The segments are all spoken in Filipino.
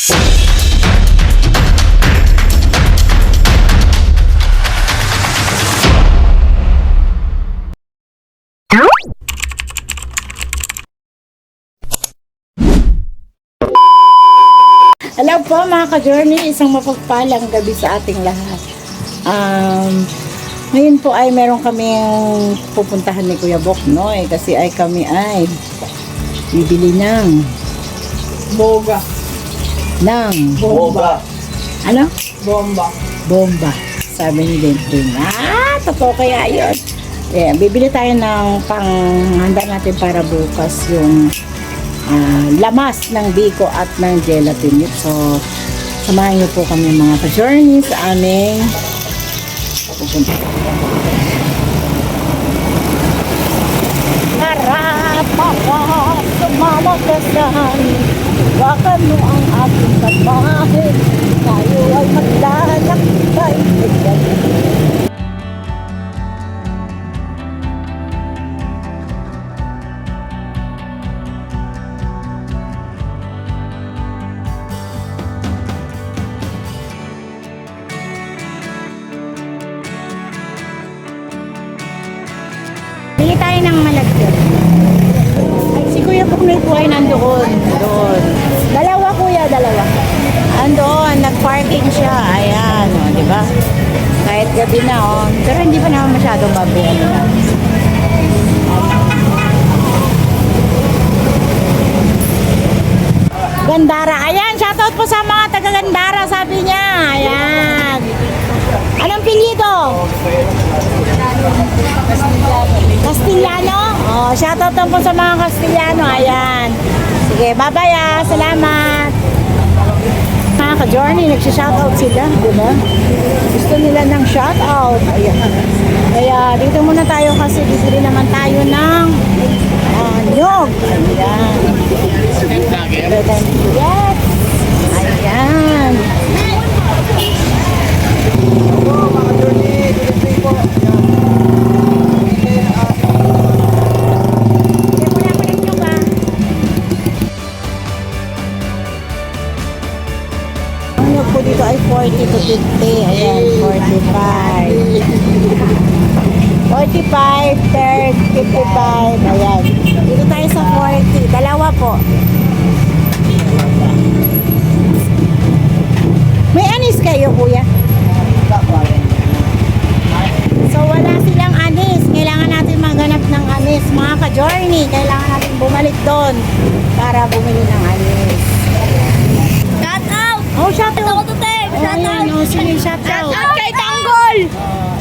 Hello po mga ka-journey, isang mapagpalang gabi sa ating lahat. Ngayon po ay meron kaming pupuntahan ni Kuya Boknoy kasi kami ay bibili ng Boga. bomba. Ano? Bomba. Bomba. Sabi ni Dentin. Totoo kaya yun. Bibili tayo ng panghanda natin para bukas yung lamas ng biko at ng gelatin. So, samahan niyo po kami mga ka-journey sa aming pupunta. Tara, papa, sumama ka sa amin. Wakan mo ang ating pagmahal. Tayo ay maglalakbay. Bili tayo ng malagyan. Si Kuya Boknoy po ay nandoon. Doon. Dalawa kuya, dalawa. Andoon, nag-parking siya. Ayan, di ba? Kahit gabi na, pero hindi pa naman masyadong mabili. Gandara. Ayan, shoutout po sa mga taga-Gandara, sabi niya. Ayan. Anong pinito? Castellano? Shoutout po sa mga Castellano. Ayan. Sige, bye-bye. Salamat. Mga ka-journey, nagsishoutout sila. Diba? Gusto nila ng shoutout. Ayan. Kaya dito muna tayo kasi bibili naman tayo ng nyog. Ayan. Yes. Ayan. Po dito ay 40 to 50. Ayan, 45. 45, 30, 55. Ayan. Dito tayo sa 40. Dalawa po. May anis kayo, kuya? So, wala silang anis. Kailangan natin maghanap ng anis. Mga ka-journey, kailangan natin bumalik doon para bumili ng anis. Oh, shout out! Shout out! Oh, sige, shout out! Shout out kay Tanggol!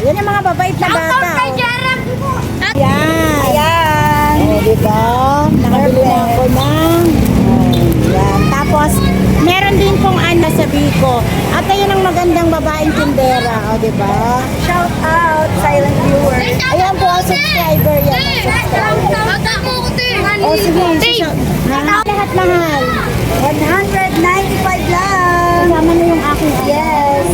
Yan ang mga babait na bata. Shout out kay Jarang! Yan! Ayan! Diba? Nakabili na ako ng yan. Tapos, meron din pong sa biko. At ayun ang magandang babaeng tindera. O, diba? Shout out! Silent viewer! Ayan po, subscriber yan. O, sige. Lahat mahal. 195 lang! Kasama na yung aking Yes!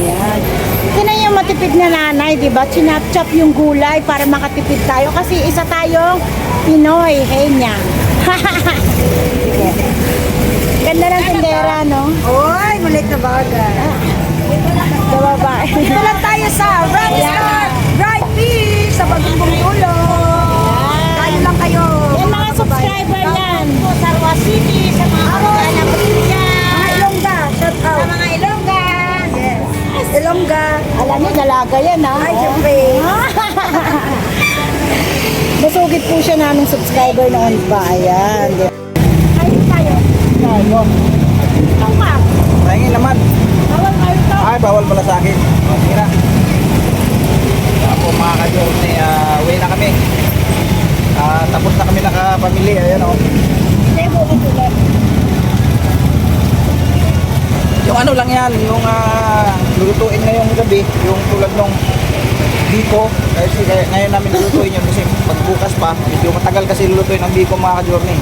Ito na yung matipid na nanay, di ba? Chinap-chop yung gulay para makatipid tayo. Kasi isa tayong Pinoy. Hey niya. Ganda ng tindera, no? Uy, malit na bagay. Diba ba? Dito lang tayo sa Rockstar Bright Fish sa Bagumbong Tulo. Tayo lang kayo. Yan mga subscriber yan. Sa Rua City, sa mga kamag-anak ko yan. Mga Ilongga, shout out. Sa mga Ilongga. Yes. Ilongga. Alam niyo, dalaga yan, ha? Ay, siyempre. Masugit po siya naming subscriber noon pa. Ayan. Ayun tayo. Tayo. Tama. Pahingin naman. Bawal kayo to. Ay, bawal pala sa akin. Okay na. Ako mga ka-journey, uwi na kami. Tapos na kami nakapamili. Ayan o. Hindi mo ulit. Yung ano lang yan, yung lulutuin ngayong gabi, yung tulad nung biko. Kasi ngayon namin lulutuin yun kasi pagbukas pa, medyo matagal kasi lulutuin ang biko mga ka-journey.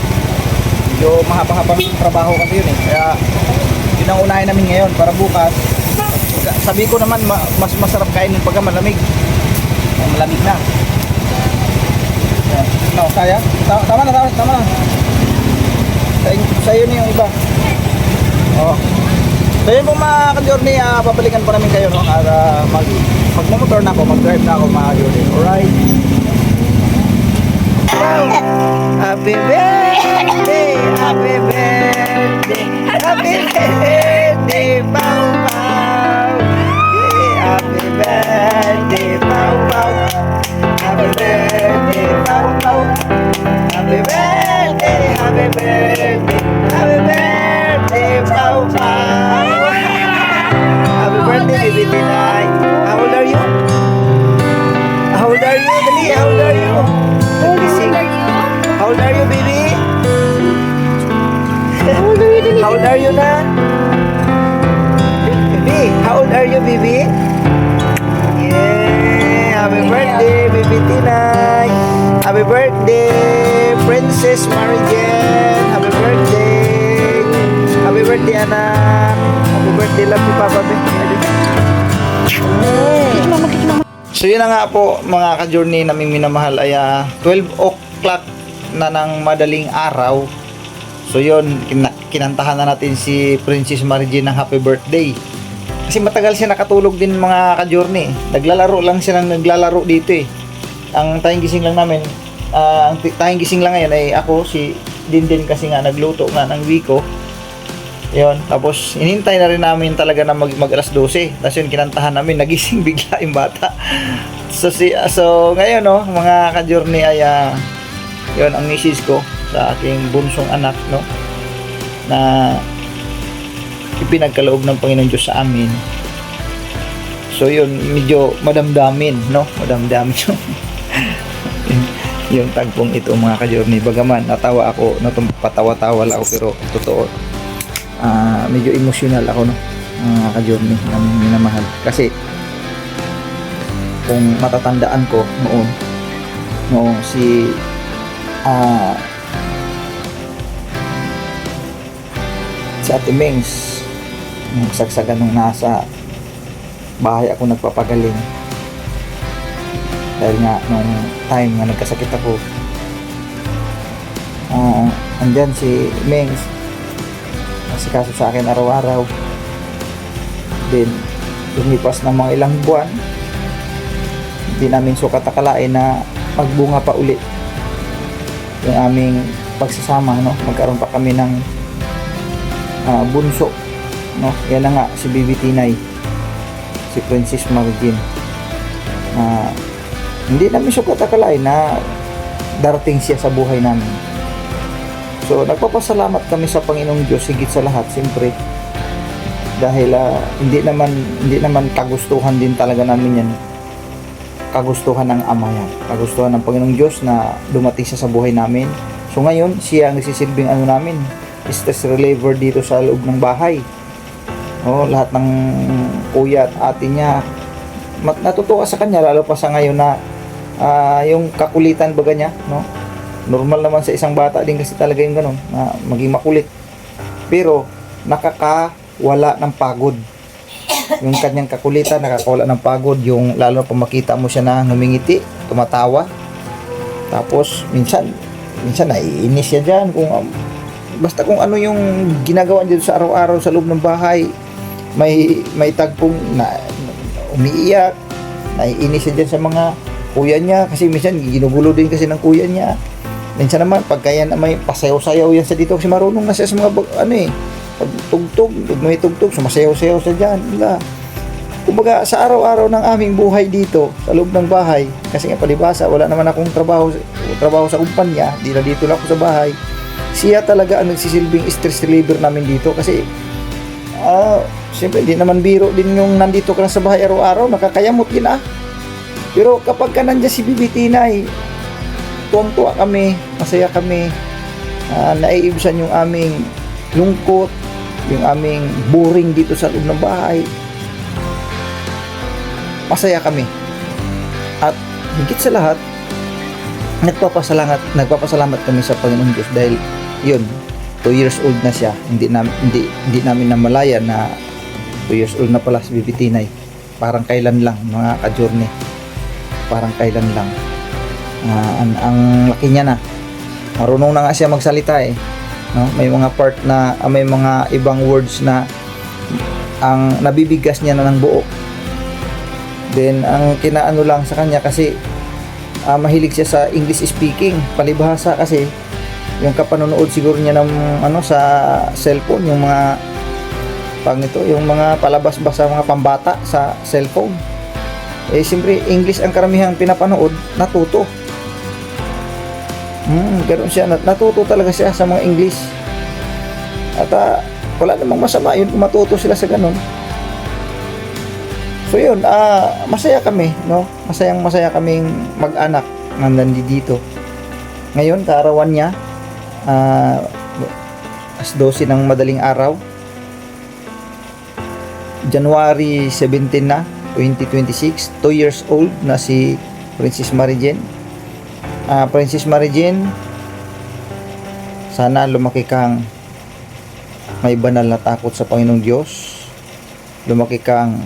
Medyo mahaba-habang trabaho kasi yun eh. Kaya yun ang unahin namin ngayon para bukas. Sabi ko naman mas masarap kainin pagka malamig. Malamig na. No, kaya? Tama na. Sa iyo na yung iba. Oh. So yun po mga ka-journey, babalikan po namin kayo, no? At magmumotor na ako, mag-drive na ako mga ka-journey. Alright? Happy birthday! Happy birthday! Happy birthday, Pau Pau! Happy birthday, Pau Pau! Happy birthday, Pau Pau! Happy birthday! Happy birthday! Happy birthday, Pau Pau! Happy birthday, baby Tinay! How old are you? How old are you? Dali, how old are you? How old are you, baby? How old are you na? Baby, how old are you, baby? Yeah, happy birthday, baby Tinay. Happy birthday, Princess Marijen. Happy birthday. Happy birthday, anak. Happy birthday, love you, Papa. So yun na nga po mga ka-journey naming minamahal ay 12 o'clock na ng madaling araw. So yun, kinantahan na natin si Princess Marijen ng happy birthday. Kasi matagal siya nakatulog din mga ka-journey. Naglalaro lang siya ng naglalaro dito eh. Ang tayong gising lang namin, ang tayong gising lang ngayon ay ako, si Dindin kasi nga nagluto nga ng wiko. Yun, tapos inintay na rin namin talaga na mag alas 12. Tapos yun, kinantahan namin, nagising bigla yung bata. So ngayon no, mga ka-journey ay yun ang message ko sa aking bunsong anak, no, na ipinagkaloob ng Panginoon Diyos sa amin. So yun, medyo madamdamin, no, madamdamin yung tagpong ito mga ka-journey. Bagaman natawa ako, patawa-tawa lang ako, pero totoo, medyo emotional ako, no, mga ka-journey ng minamahal. Kasi kung matatandaan ko noong si Ate Mengs, nagsagsagan nung nasa bahay ako nagpapagaling, dahil nga nung time nga nagkasakit ako, andyan si Mengs nasikaso sa akin araw-araw. Then lumipas ng mga ilang buwan, hindi namin sukat akalain na magbunga pa ulit yung aming pagsasama, no. Magkaroon pa kami ng bunso, no. Yan na nga si Baby Tinay, si Princess Marijen. Hindi namin sukat akalain na darating siya sa buhay namin. So nagpapasalamat kami sa Panginoong Diyos higit sa lahat, siyempre, dahil hindi naman kagustuhan din talaga namin yan. Kagustuhan ng Ama yan, kagustuhan ng Panginoong Diyos na dumating siya sa buhay namin. So ngayon, siya ang nagsisilbing namin, stress reliever dito sa loob ng bahay. Lahat ng kuya at ate niya natutuwa sa kanya, lalo pa sa ngayon na yung kakulitan baga niya, no. Normal naman sa isang bata din kasi talaga yung ganun, na maging makulit, pero nakakawala ng pagod. Yung kanyang kakulitan, nakakawala ng pagod. Yung lalo pa makita mo siya na ngumingiti, tumatawa. Tapos minsan naiinis siya dyan basta kung ano yung ginagawa niya sa araw-araw sa loob ng bahay. May tagpong na umiiyak, naiinis siya dyan sa mga kuya niya, kasi minsan ginugulo din kasi ng kuya niya. Minsan naman pagka yan may pasayaw-sayaw yan sa dito, kasi marunong na siya sa mga pagtugtog, may tugtog, sumasayaw-sayaw sa dyan. Kumbaga sa araw-araw ng aming buhay dito sa loob ng bahay, kasi nga palibasa wala naman akong trabaho sa kumpanya, dito lang ako sa bahay. Siya talaga ang nagsisilbing stress reliever namin dito, kasi siyempre di naman biro din yung nandito ka lang sa bahay araw-araw, nakakayamot din Pero kapag ka nandiyan si Baby Tinay, tuwang-tuwa kami, masaya kami, naiibsan yung aming lungkot, yung aming boring dito sa loob ng bahay. Masaya kami. At higit sa lahat, nagpapasalamat kami sa Panginoong Diyos dahil yun, 2 years old na siya. Hindi namin namalayan na 2 years old na pala si Baby Tinay. Parang kailan lang, mga ka-journey. Parang kailan lang. Ang laki niya na. Marunong na nga siya magsalita no? May mga part na may mga ibang words na ang nabibigas niya na ng buo. Then ang kinaano lang sa kanya kasi mahilig siya sa English speaking, palibhasa kasi yung kapanonood siguro niya ng sa cellphone, yung mga yung mga palabas sa mga pambata sa cellphone. Siyempre English ang karamihang pinapanood, natuto. Ganoon siya, natuto talaga siya sa mga English. At wala namang masama yun kung matuto sila sa ganun. So yun, masaya kami, no? Masaya kaming mag-anak nandito. Ngayon, kaarawan niya, as 12 ng madaling araw, January 17 na, 2026, 2 years old na si Princess Mary Jane. Princess Mary Jane, sana lumaki kang may banal na takot sa Panginoong Diyos. Lumaki kang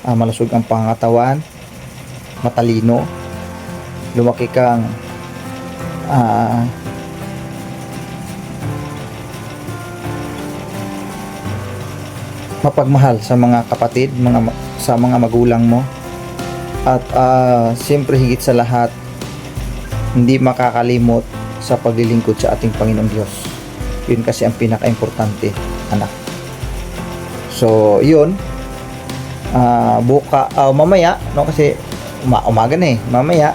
malusog ang pangatawan, matalino. Lumaki kang mapagmahal sa mga kapatid, sa mga magulang mo. At siyempre higit sa lahat, hindi makakalimot sa paglilingkod sa ating Panginoong Diyos. Yun kasi ang pinaka-importante, anak. So, yun. Mamaya, no, kasi umaga na mamaya,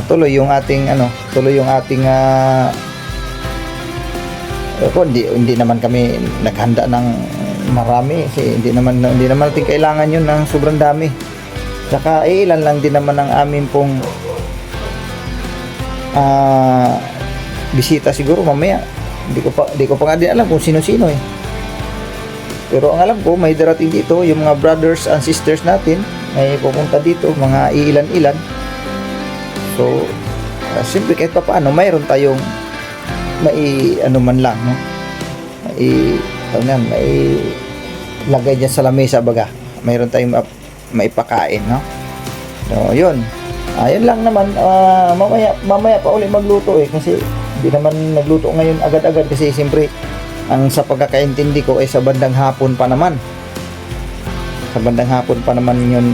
tuloy yung ating hindi naman kami naghanda ng marami kasi hindi naman natin kailangan yun ng sobrang dami. Saka ilan lang din naman ang amin pong bisita siguro mamaya. Hindi ko pa nga din alam kung sino-sino Pero ang alam ko, may darating dito yung mga brothers and sisters natin, may pupunta dito, mga iilan-ilan. So, siyempre kahit pa paano, mayroon tayong man lang, no? May lagay dyan sa lamesa baga. Mayroon tayong maipakain, no? So, yun. Yun lang naman. Mamaya pa ulit magluto kasi hindi naman nagluto ngayon agad-agad kasi siyempre ang sa pagkakaintindi ko ay sa bandang hapon pa naman. Sa bandang hapon pa naman yun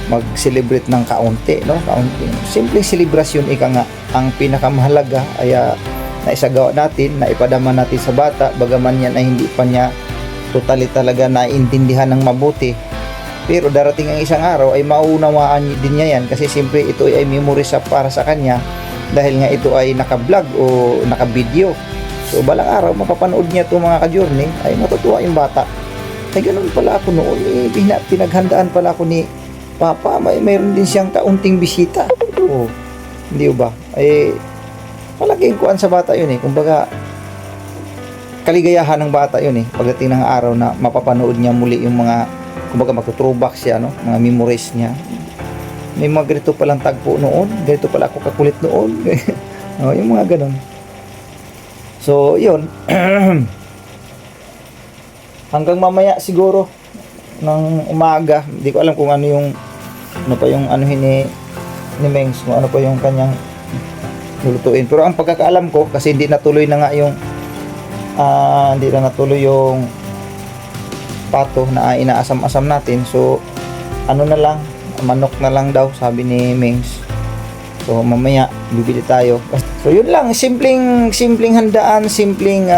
mag-celebrate ng kaunti, no? Kaunti. Simpleng selebrasyon ika nga. Ang pinakamahalaga ay naisagawa natin, naipadama natin sa bata, bagaman yan ay hindi pa niya totally talaga naiintindihan ng mabuti. Pero darating ang isang araw ay maunawaan din niya yan kasi siyempre ito ay memory para sa kanya dahil nga ito ay naka-vlog o naka-video. So balang araw mapapanood niya itong mga ka-journey ay matutuwa yung bata. Ay ganun pala ako noon, pinaghandaan pala ako ni Papa, mayroon din siyang kaunting bisita. Hindi ba? Malaking kuan sa bata yun kumbaga kaligayahan ng bata yun pagdating ng araw na mapapanood niya muli yung mga kumbaga magto-throwback siya, no? Mga memories niya. May mga ganito palang tagpo noon, ganito pala ako kakulit noon. Yung mga ganun. So, yun. Hanggang mamaya siguro ng umaga, hindi ko alam kung ano pa yung ni Mengs, kung ano pa yung kanyang lulutuin. Pero ang pagkakaalam ko, kasi hindi natuloy na nga yung pato na inaasam-asam natin. So, manok na lang daw, sabi ni Mengs. So, mamaya, bibili tayo. So, yun lang. Simpleng handaan, simpleng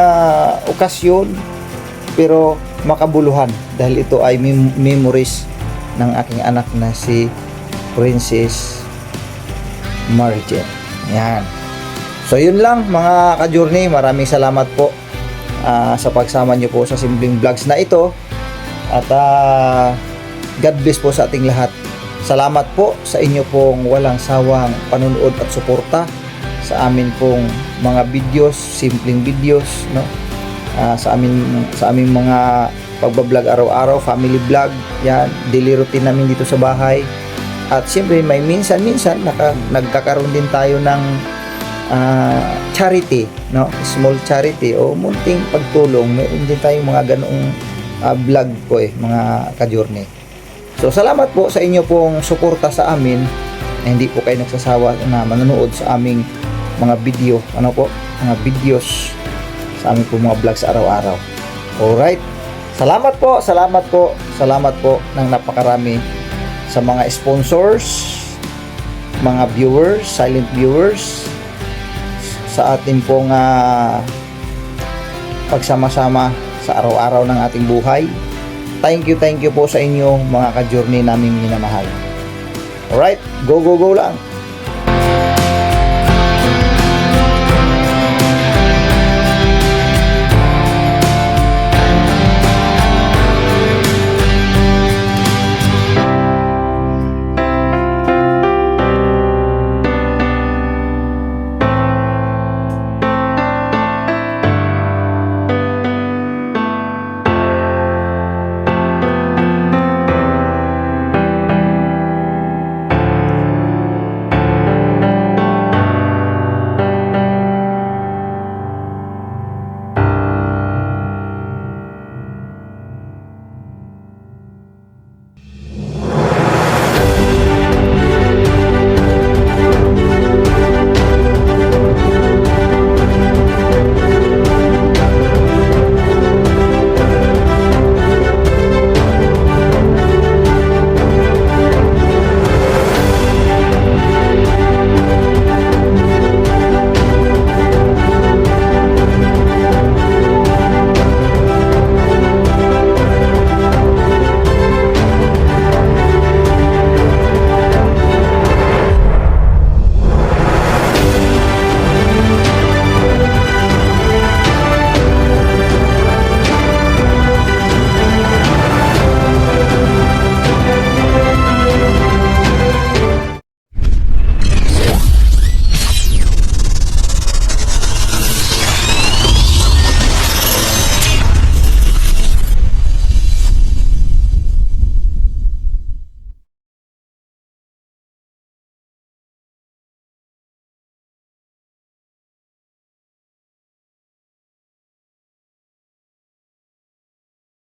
okasyon, pero makabuluhan. Dahil ito ay memories ng aking anak na si Princess Mary Jane. Yan. So, yun lang mga ka-journey. Maraming salamat po sa pagsama nyo po sa simpleng vlogs na ito. At God bless po sa ating lahat. Salamat po sa inyo pong walang sawang panunood at suporta sa amin pong mga videos, simpleng videos, no? Sa aming mga pagbablog araw-araw, family vlog, yan, daily routine namin dito sa bahay. At siyempre may minsan-minsan nagkakaroon din tayo ng charity, no? Small charity o munting pagtulong. Mayroon din tayong mga ganoong vlog po mga ka-journey. So salamat po sa inyo pong suporta sa amin. Hindi po kayo nagsasawa na manonood sa aming mga video, mga videos sa aming po mga vlogs araw-araw. Alright. Salamat po ng napakarami sa mga sponsors, mga viewers, silent viewers, sa atin pong pagsama-sama sa araw-araw ng ating buhay. Thank you po sa inyo mga ka-journey naming minamahal. Alright, go lang!